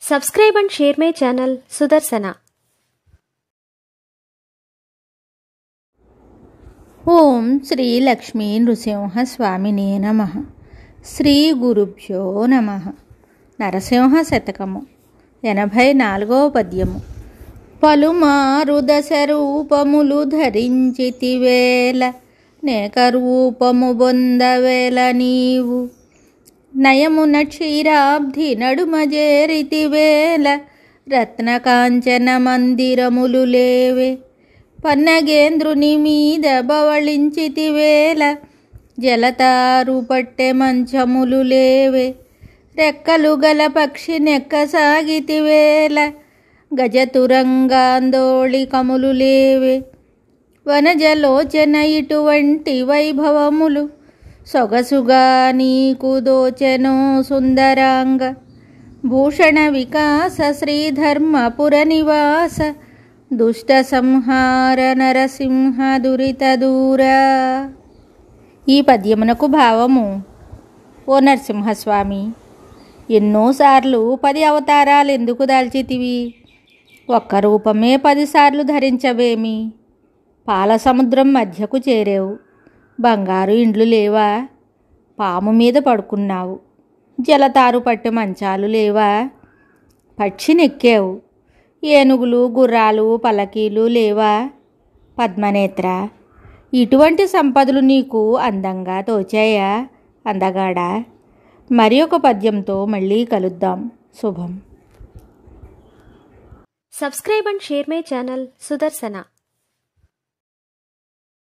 Subscribe and share my channel Sudarsana. ఓం శ్రీ లక్ష్మీ నృసింహ స్వామినే నమః. శ్రీ గురుభ్యో నమః. నరసింహ శతకము 84వ పద్యము. పలుమారు దశ రూపములు ధరించితివేల, నేక రూపము బొందవేల నీవు. నయమున క్షీరాబ్ధి నడుమ చేరితివేల, రత్నకాంచన మందిరములు లేవే. పన్నగేంద్రుని మీద బవళించితివేల, జలతారు పట్టె మంచములు లేవే. రెక్కలు గల పక్షి నెక్కసాగితివేల, గజతురంగాందోళికములు లేవే. వనజలోచన ఇటువంటి వైభవములు, సొగసుగా నీకు దోచెనో సుందరాంగ. భూషణ వికాస శ్రీధర్మపుర నివాస, దుష్ట సంహార నరసింహ దురిత దూర. ఈ పద్యమునకు భావము: ఓ నరసింహస్వామి, ఎన్నోసార్లు 10 అవతారాలు ఎందుకు దాల్చితివి? ఒక్క రూపమే 10 సార్లు ధరించవేమి? పాల సముద్రం మధ్యకు చేరేవు, బంగారు ఇండ్లు లేవా? పాము మీద పడుకున్నావు, జలతారు పట్టె మంచాలు లేవా? పక్షినెక్కావు, ఏనుగులు గుర్రాలు పలకీలు లేవా? పద్మనేత్ర, ఇటువంటి సంపదలు నీకు అందంగా తోచాయా అందగాడా? మరి ఒక పద్యంతో మళ్ళీ కలుద్దాం. శుభం. Subscribe and share my channel Sudarsana.